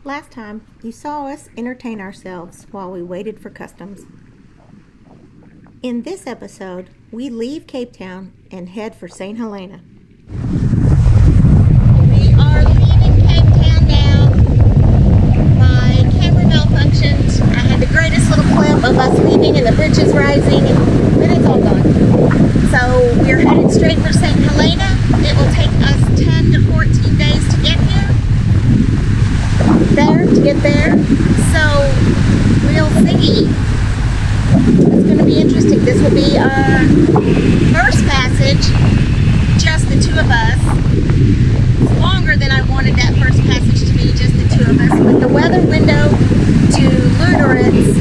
Last time, you saw us entertain ourselves while we waited for customs. In this episode, we leave Cape Town and head for St. Helena. We are leaving Cape Town now. My camera malfunctioned. I had the greatest little clip of us leaving and the bridge is rising, and then it's all gone. So we're headed straight for St. Helena. It will take us 10 to 14 days to get there. So we'll see. It's going to be interesting. This will be our first passage, just the two of us. It's longer than I wanted that first passage to be, just the two of us. But the weather window to Lutherans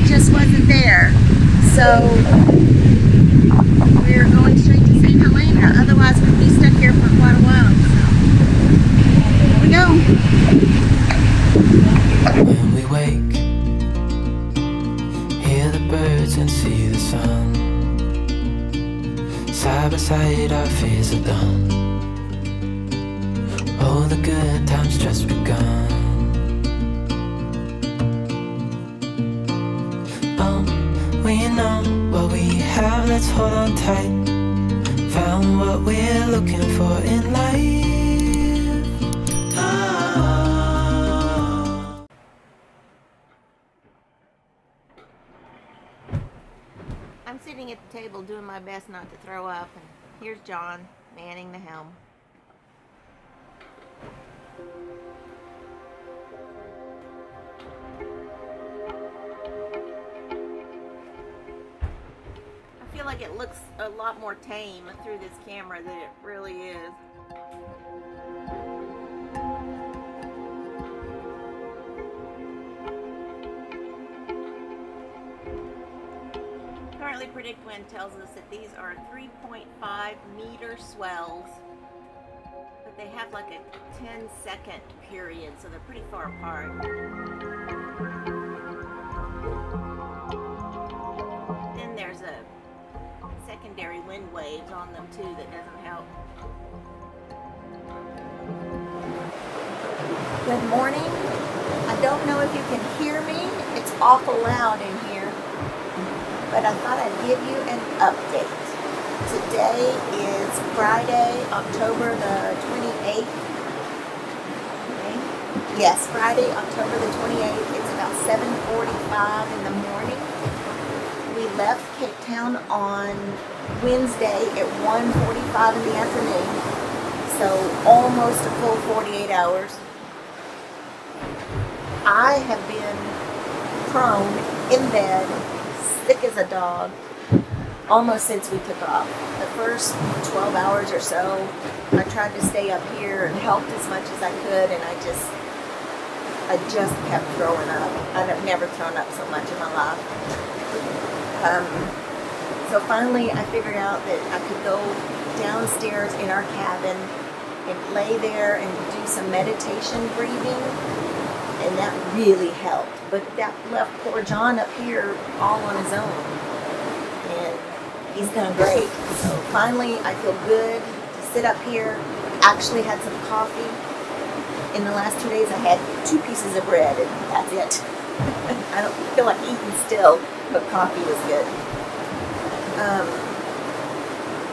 just wasn't there. So we're going straight to St. Helena. Otherwise, we'd be stuck here for quite a while. So here we go. When we wake, hear the birds and see the sun. Side by side our fears are done. Oh, the good times just begun. Oh, we know what we have, let's hold on tight. Found what we're looking for in life. I'm sitting at the table doing my best not to throw up, and here's John manning the helm. I feel like it looks a lot more tame through this camera than it really is. Currently Predict Wind tells us that these are 3.5 meter swells, but they have like a 10-second period, so they're pretty far apart. Then there's a secondary wind waves on them too that doesn't help. Good morning. I don't know if you can hear me. It's awful loud in here, but I thought I'd give you an update. Today is Friday, October the 28th. Okay. Yes, Friday, October the 28th. It's about 7:45 in the morning. We left Cape Town on Wednesday at 1:45 in the afternoon, so almost a full 48 hours. I have been prone in bed, sick as a dog, almost since we took off. The first 12 hours or so, I tried to stay up here and helped as much as I could, and I just kept throwing up. I've never thrown up so much in my life. So finally, I figured out that I could go downstairs in our cabin and lay there and do some meditation breathing, and that really helped. But that left poor John up here all on his own, and he's done great. So finally, I feel good to sit up here. Actually had some coffee. In the last 2 days, I had 2 pieces of bread, and that's it. I don't feel like eating still, but coffee was good.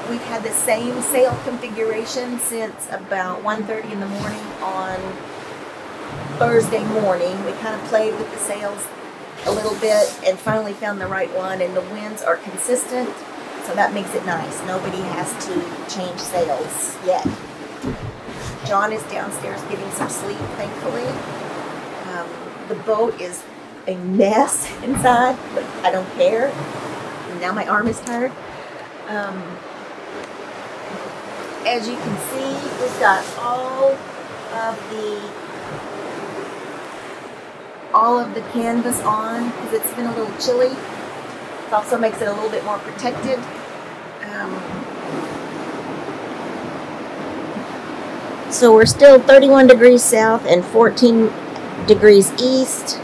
We've had the same sail configuration since about 1:30 in the morning on Thursday morning. We kind of played with the sails a little bit and finally found the right one, and the winds are consistent, so that makes it nice. Nobody has to change sails yet. John is downstairs getting some sleep, thankfully. The boat is a mess inside, but I don't care. Now my arm is tired. As you can see, we've got all of the canvas on because it's been a little chilly. It also makes it a little bit more protected. So we're still 31 degrees south and 14 degrees east.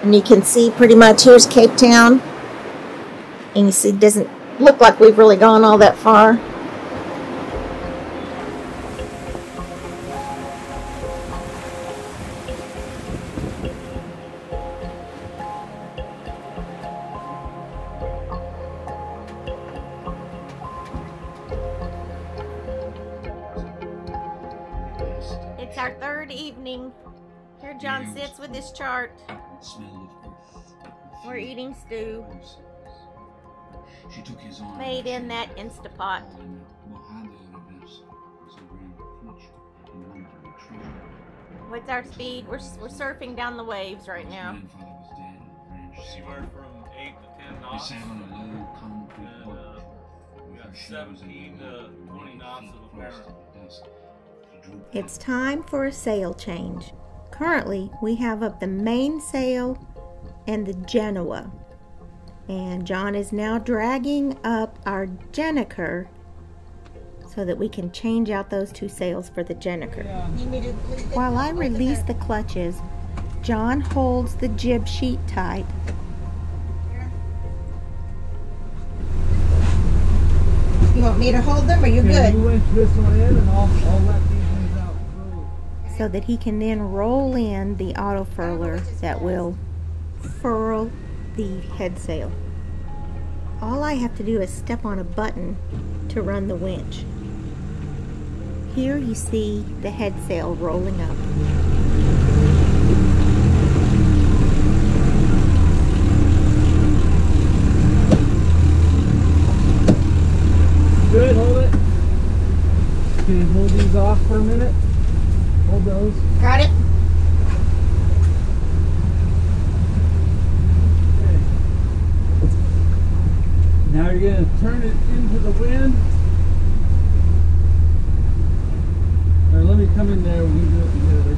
And you can see pretty much here's Cape Town. And you see it doesn't look like we've really gone all that far. It's our third evening. Here John sits with his chart. We're eating stew. Made in that Instapot. What's our speed? We're surfing down the waves right now. Anywhere from 8 to 10 knots. We got 17 to 20 knots of apparent. It's time for a sail change. Currently, we have up the mainsail and the Genoa. And John is now dragging up our Gennaker so that we can change out those two sails for the Gennaker. While I release the clutches, John holds the jib sheet tight. You want me to hold them, or you good? You winch this one in, and I'll let these ones out. So that he can then roll in the auto furler that will furl the head sail. All I have to do is step on a button to run the winch. Here you see the head sail rolling up. Good, hold it. Can you hold these off for a minute? Hold those. Got it? Okay. Now you're going to turn it into the wind. All right, let me come in there. We can do it together.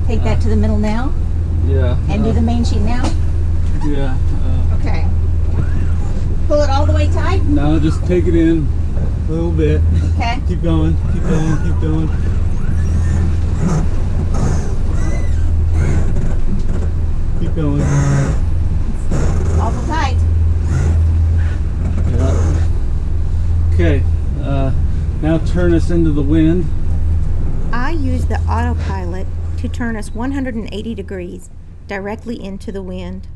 Take that to the middle now, Yeah. and do the main sheet now. Yeah. Okay. Pull it all the way tight. Now just take it in a little bit. Okay. Keep going. Keep going. Keep going. Keep going. Awful tight. Yeah. Okay. Now turn us into the wind. I use the autopilot to turn us 180 degrees directly into the wind,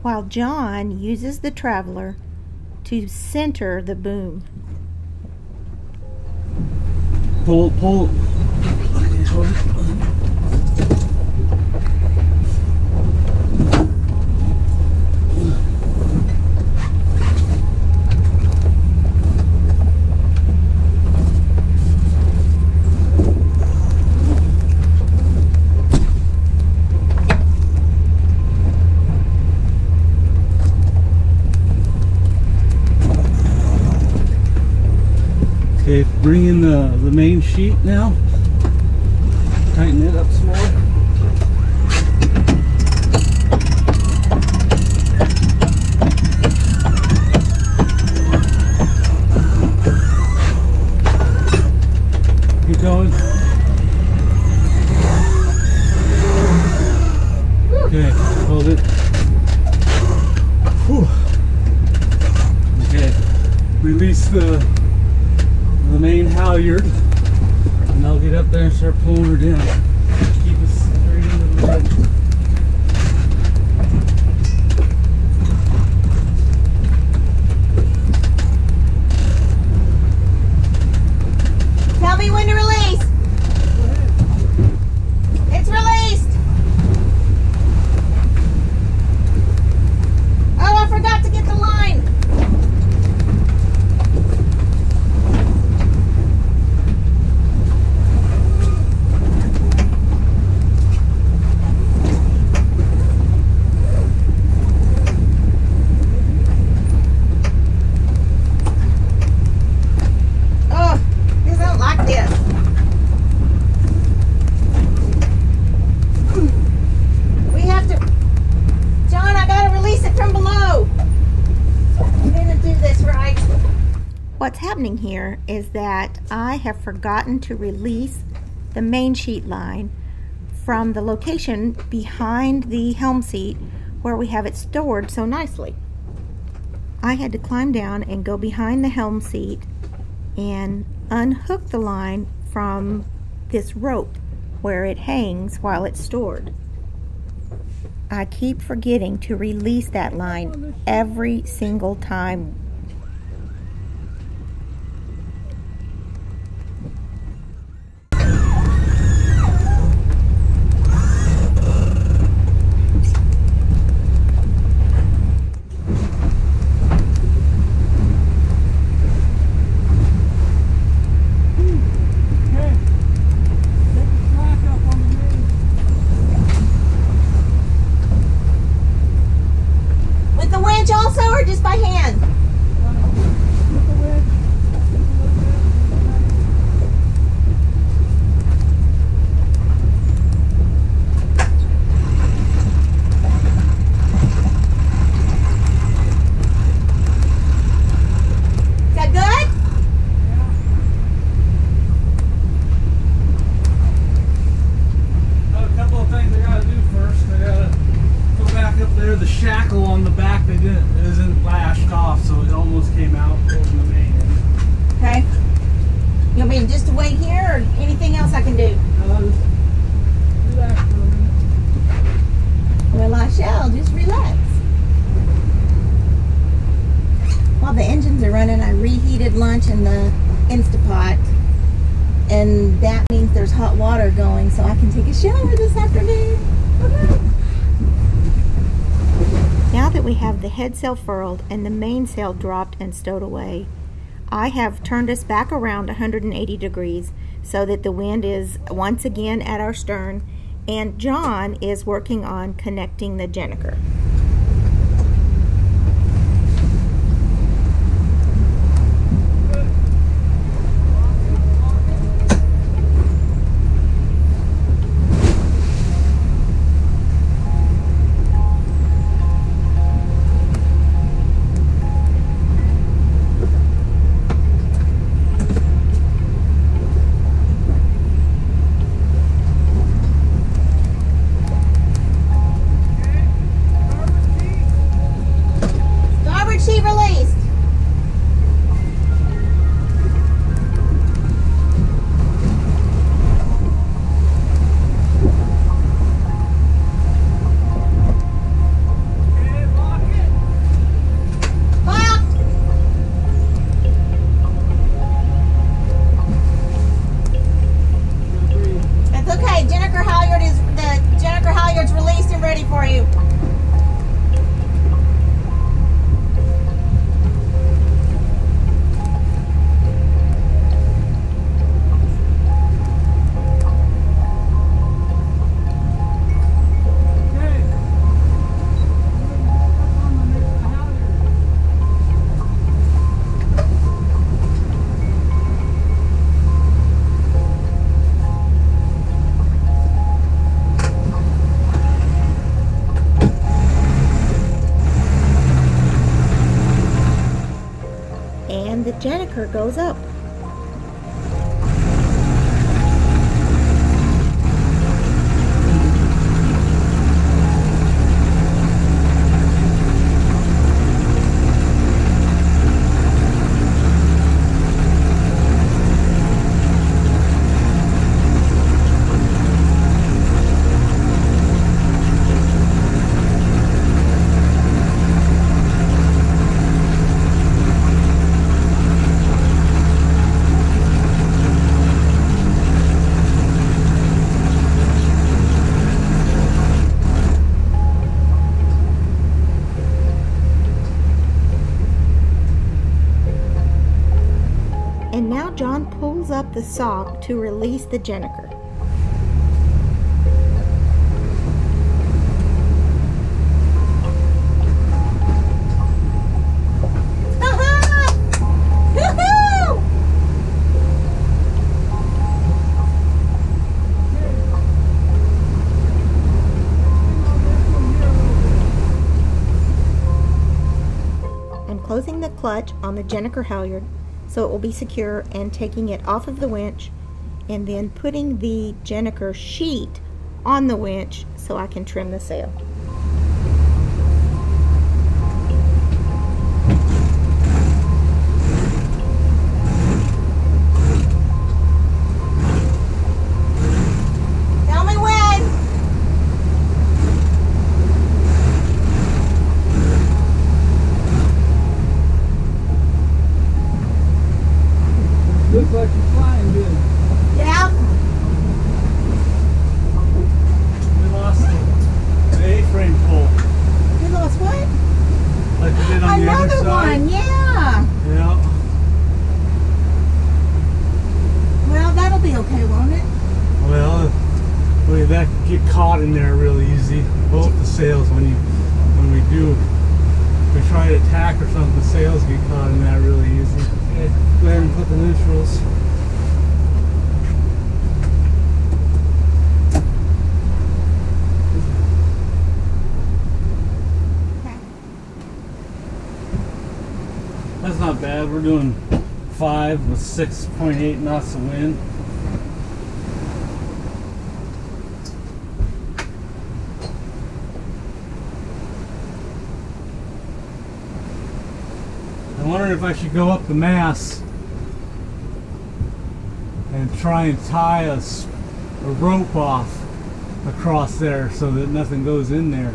while John uses the Traveler to center the boom. Pull. Okay, bring in the main sheet now. Tighten it up some more. Keep going. Okay, hold it. Whew. Okay, release the main halyard, and I'll get up there and start pulling her down. Keep us straight into the wind. Tell me when to release. It's released. Oh, I forgot to get the line. What's happening here is that I have forgotten to release the main sheet line from the location behind the helm seat where we have it stored so nicely. I had to climb down and go behind the helm seat and unhook the line from this rope where it hangs while it's stored. I keep forgetting to release that line every single time. Or just by hand? Is that good? A couple of things I gotta do first. I gotta go back up there. The shackle on the back isn't lashed off, so it almost came out over the main end. Okay. You want me just to wait here, or anything else I can do? Just relax for a minute. Well, I shall. Just relax. While the engines are running, I reheated lunch in the Instapot, and that means there's hot water going, so I can take a shower this afternoon. Now that we have the head sail furled and the mainsail dropped and stowed away, I have turned us back around 180 degrees so that the wind is once again at our stern, and John is working on connecting the Jenniker. The Jenniker goes up. And now John pulls up the sock to release the Jenniker. I'm closing the clutch on the Jenniker halyard so it will be secure, and taking it off of the winch and then putting the Jenniker sheet on the winch so I can trim the sail. Tell me when! good. Yeah. We lost the A-frame pole. We lost what? Like we did on the other Another side. one, yeah. Yeah. Well, that'll be okay, won't it? Well, that can get caught in there real easy. Both the sails, when we try to tack or something, the sails get caught in that really easy. Okay, go ahead and put the neutrals. That's not bad. We're doing 5 with 6.8 knots of wind. I'm wondering if I should go up the mast and try and tie a rope off across there so that nothing goes in there.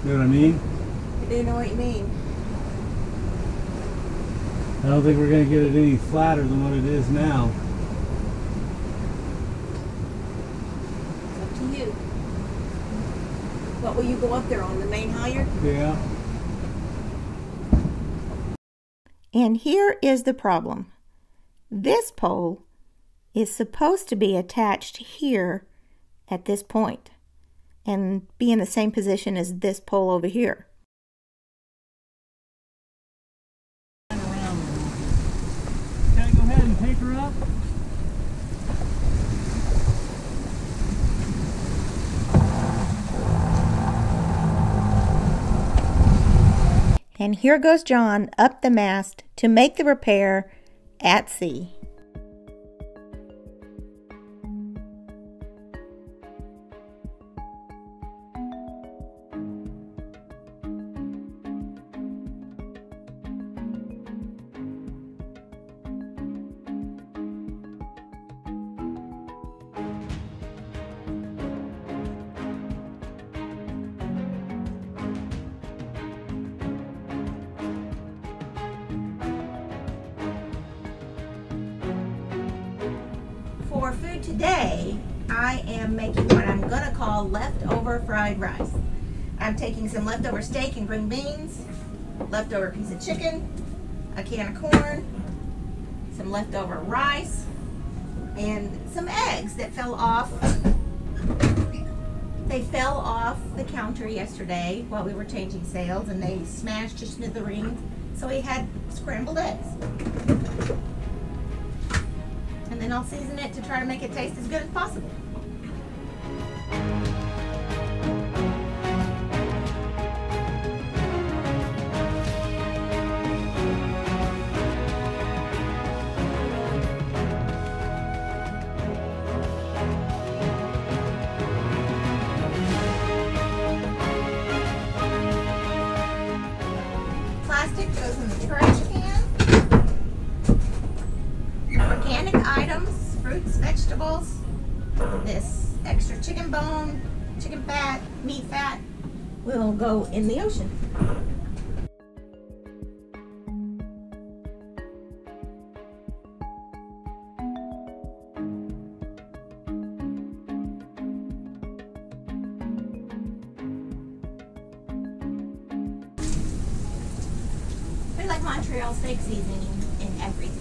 You know what I mean? I do know what you mean. I don't think we're going to get it any flatter than what it is now. It's up to you. What will you go up there on, the main halyard? Yeah. And here is the problem. This pole is supposed to be attached here at this point and be in the same position as this pole over here. Can I go ahead and take her up? And here goes John up the mast to make the repair at sea. For food today, I am making what I'm going to call leftover fried rice. I'm taking some leftover steak and green beans, leftover piece of chicken, a can of corn, some leftover rice, and some eggs that fell off. They fell off the counter yesterday while we were changing sails, and they smashed to smithereens, so we had scrambled eggs. And then I'll season it to try to make it taste as good as possible. Plastic goes in the trash can. Organic items, fruits, vegetables, this extra chicken bone, chicken fat, meat fat will go in the ocean. I like Montreal steak seasoning in everything.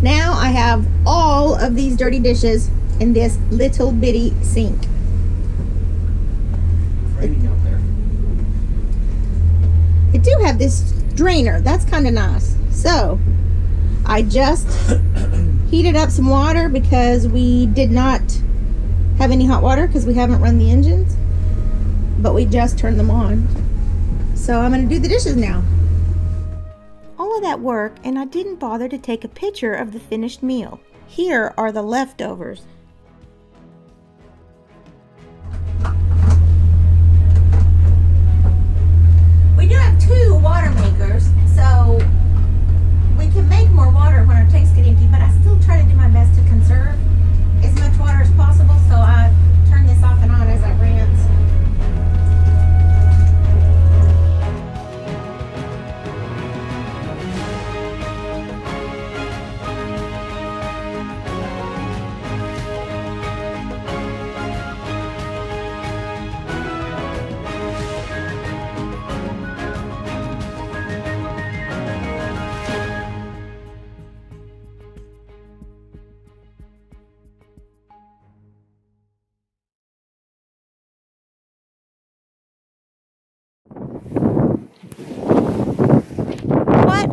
Now I have all of these dirty dishes in this little bitty sink. It's raining out there. I do have this drainer. That's kind of nice. So I just heated up some water because we did not have any hot water because we haven't run the engines, but we just turned them on. So I'm going to do the dishes now. All of that work, and I didn't bother to take a picture of the finished meal. Here are the leftovers. We do have 2 water makers, so we can make more water when our tanks get empty, but I still try to do my best to conserve as much water as possible, so I turn this off and on as I rinse.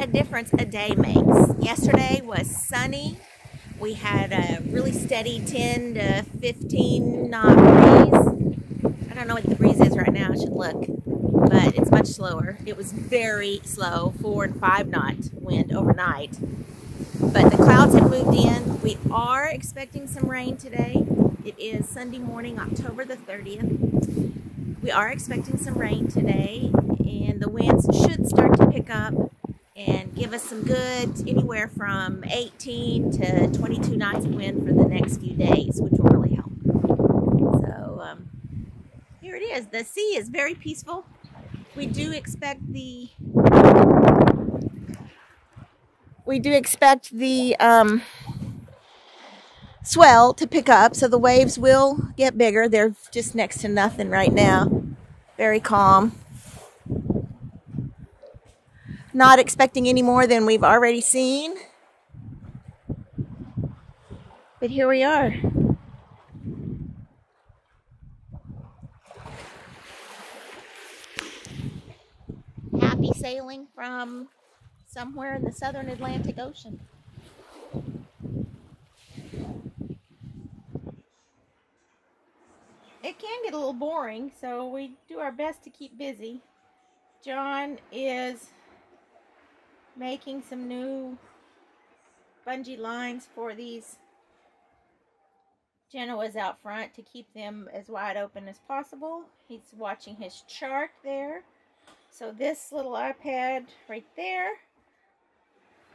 a difference a day makes. Yesterday was sunny. We had a really steady 10 to 15 knot breeze. I don't know what the breeze is right now, I should look, but it's much slower. It was very slow, 4 and 5 knot wind overnight. But the clouds have moved in. We are expecting some rain today. It is Sunday morning, October the 30th. We are expecting some rain today, and the winds should start to pick up and give us some good, anywhere from 18 to 22 knots of wind for the next few days, which will really help. So here it is. The sea is very peaceful. We do expect the swell to pick up, so the waves will get bigger. They're just next to nothing right now. Very calm. Not expecting any more than we've already seen. But here we are. Happy sailing from somewhere in the southern Atlantic Ocean. It can get a little boring, so we do our best to keep busy. John is making some new bungee lines for these Genoas out front to keep them as wide open as possible. He's watching his chart there. So this little iPad right there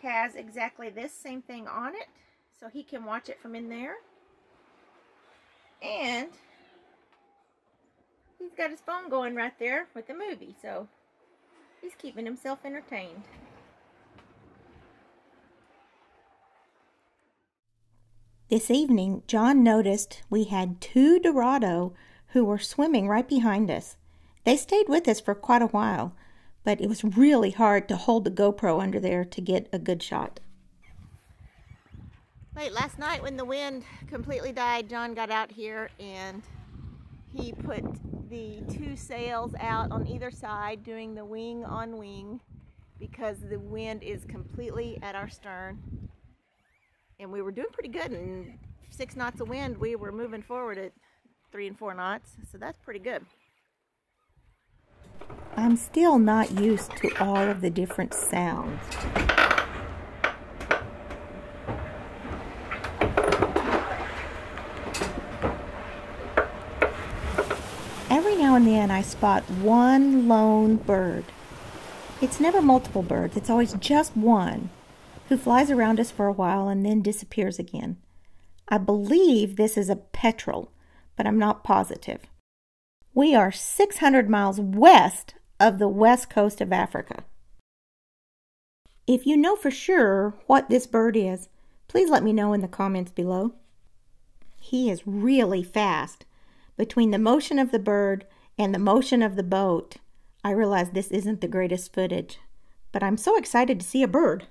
has exactly this same thing on it, so he can watch it from in there. And he's got his phone going right there with the movie, so he's keeping himself entertained. This evening, John noticed we had 2 Dorado who were swimming right behind us. They stayed with us for quite a while, but it was really hard to hold the GoPro under there to get a good shot. Late last night when the wind completely died, John got out here and he put the 2 sails out on either side doing the wing on wing because the wind is completely at our stern. And we were doing pretty good. In 6 knots of wind, we were moving forward at 3 and 4 knots, so that's pretty good. I'm still not used to all of the different sounds. Every now and then I spot one lone bird. It's never multiple birds, it's always just one, who flies around us for a while and then disappears again. I believe this is a petrel, but I'm not positive. We are 600 miles west of the west coast of Africa. If you know for sure what this bird is, please let me know in the comments below. He is really fast. Between the motion of the bird and the motion of the boat, I realize this isn't the greatest footage, but I'm so excited to see a bird.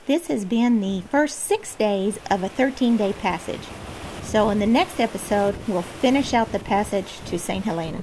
This has been the first 6 days of a 13-day passage. So in the next episode, we'll finish out the passage to St. Helena.